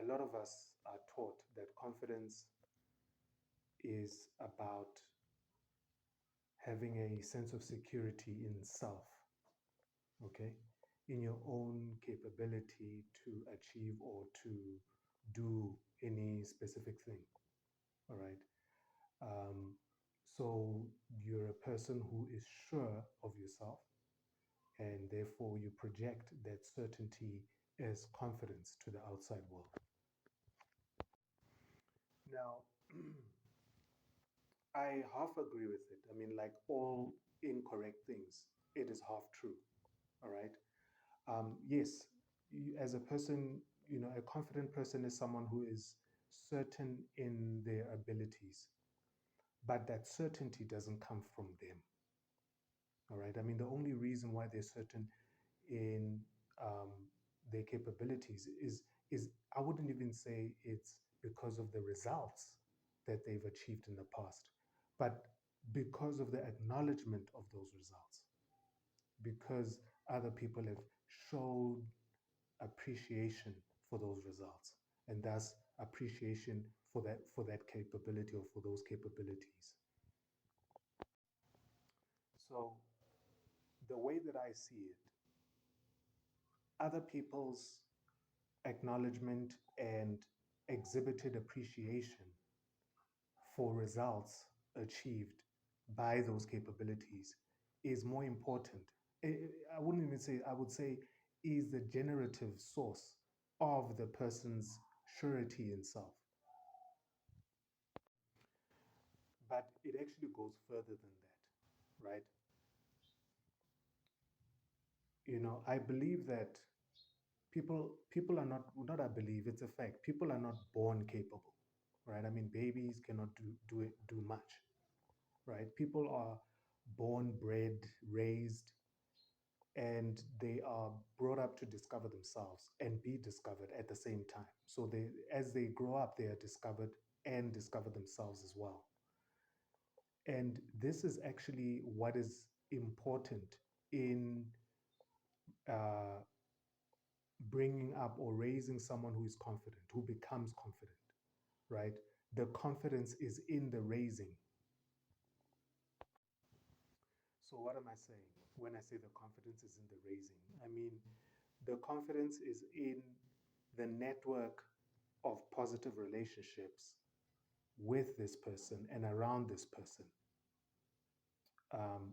a lot of us are taught that confidence is about having a sense of security in self, okay, in your own capability to achieve or to do any specific thing, all right? Um, so you're a person who is sure of yourself, and therefore you project that certainty as confidence to the outside world. Now, I half agree with it. I mean, like all incorrect things, it is half true. All right. Yes, you, as a person, a confident person is someone who is certain in their abilities, but that certainty doesn't come from them. All right. I mean, the only reason why they're certain in their capabilities is I wouldn't even say it's because of the results that they've achieved in the past, but because of the acknowledgement of those results, because other people have showed appreciation for those results, and thus appreciation for that capability or for those capabilities. So the way that I see it, other people's acknowledgement and exhibited appreciation for results achieved by those capabilities is more important. I wouldn't even say, I would say, is the generative source of the person's surety in self. But it actually goes further than that, right? I believe that people are not I believe, it's a fact. People are not born capable, right? I mean, babies cannot do much, right? People are born, bred, raised, and they are brought up to discover themselves and be discovered at the same time. So as they grow up, they are discovered and discover themselves as well. And this is actually what is important in uh, bringing up or raising someone who is confident, who becomes confident, right? The confidence is in the raising. So, what am I saying when I say the confidence is in the raising? I mean, the confidence is in the network of positive relationships with this person and around this person. Um,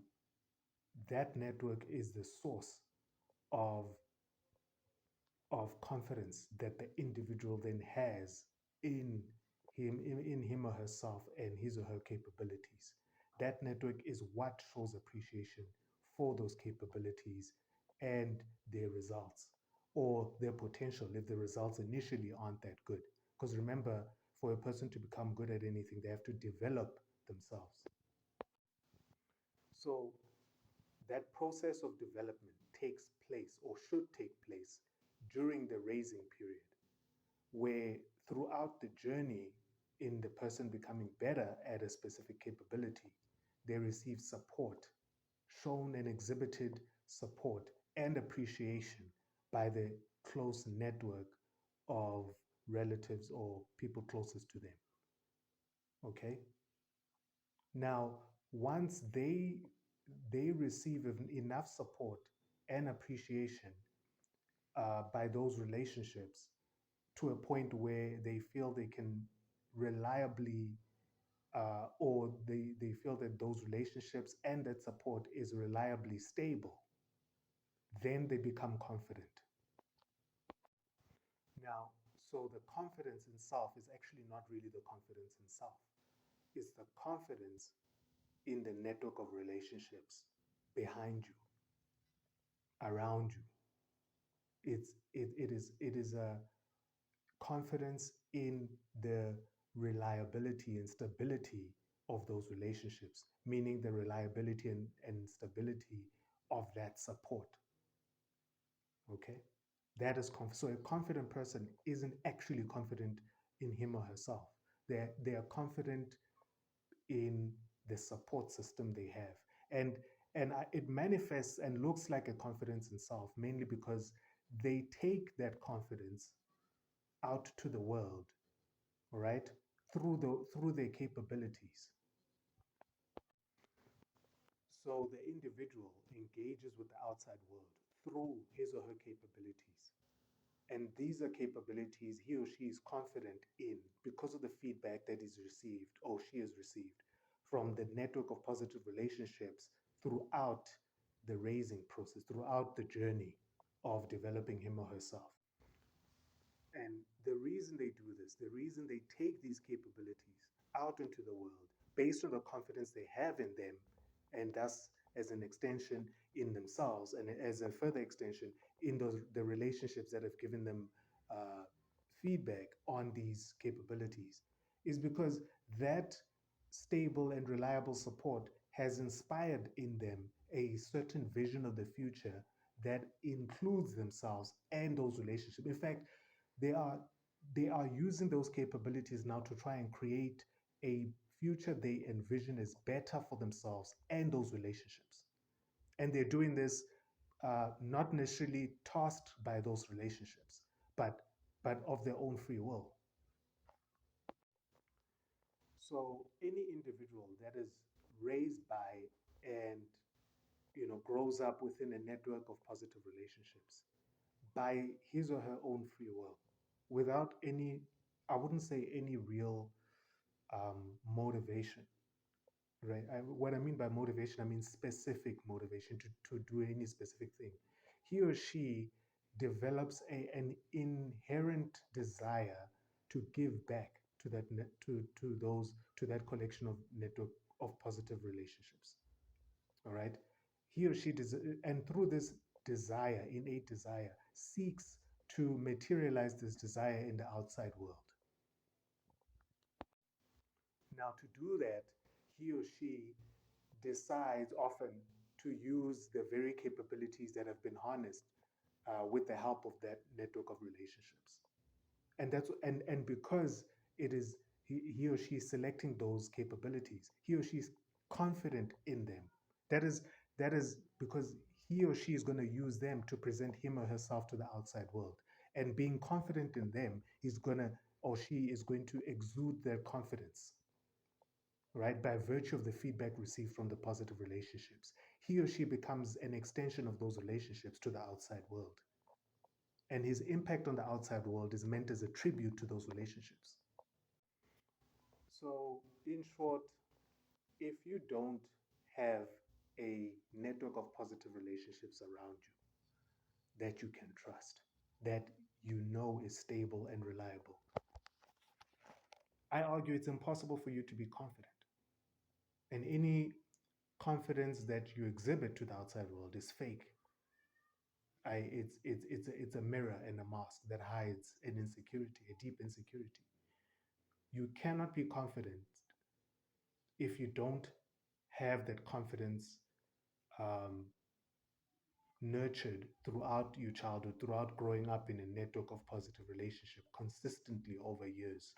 that network is the source of confidence that the individual then has in in him or herself and his or her capabilities. That network is what shows appreciation for those capabilities and their results, or their potential if the results initially aren't that good. Because remember, for a person to become good at anything, they have to develop themselves. So that process of development takes place or should take place during the raising period, where throughout the journey in the person becoming better at a specific capability, they receive support, shown and exhibited support and appreciation by the close network of relatives or people closest to them. Okay? Now, once they receive enough support and appreciation by those relationships to a point where they feel they can reliably or they feel that those relationships and that support is reliably stable, then they become confident. Now, so the confidence in self is actually not really the confidence in self. It's the confidence in the network of relationships behind you, around you. It is a confidence in the reliability and stability of those relationships, meaning the reliability and stability of that support. Okay? That is so a confident person isn't actually confident in him or herself. They are confident in the support system they have. And it manifests and looks like a confidence in self mainly because they take that confidence out to the world, all right, through their capabilities. So the individual engages with the outside world through his or her capabilities. And these are capabilities he or she is confident in because of the feedback that is received or she has received from the network of positive relationships throughout the raising process, throughout the journey of developing him or herself. And the reason they do this, the reason they take these capabilities out into the world based on the confidence they have in them, and thus as an extension in themselves, and as a further extension in the relationships that have given them uh, feedback on these capabilities, is because that stable and reliable support has inspired in them a certain vision of the future that includes themselves and those relationships. In fact, they are they are using those capabilities now to try and create a future they envision as better for themselves and those relationships. And they're doing this not necessarily tasked by those relationships, but of their own free will. So any individual that is raised by and grows up within a network of positive relationships by his or her own free will, without any, I wouldn't say any real motivation, right? What I mean by motivation, I mean specific motivation to do any specific thing. He or she develops an inherent desire to give back to to those to that collection of network of positive relationships. All right, he or she and through this desire, innate desire, seeks to materialize this desire in the outside world. Now, to do that, he or she decides often to use the very capabilities that have been harnessed with the help of that network of relationships. And because it is he or she is selecting those capabilities, he or she is confident in them. That is that is because he or she is going to use them to present him or herself to the outside world. And being confident in them, he's gonna or she is going to exude their confidence, right? By virtue of the feedback received from the positive relationships. He or she becomes an extension of those relationships to the outside world. And his impact on the outside world is meant as a tribute to those relationships. So, in short, if you don't have a network of positive relationships around you that you can trust, that you know is stable and reliable, I argue it's impossible for you to be confident. And any confidence that you exhibit to the outside world is fake. It's a mirror and a mask that hides an insecurity, a deep insecurity. You cannot be confident if you don't have that confidence um, nurtured throughout your childhood, throughout growing up in a network of positive relationship consistently over years.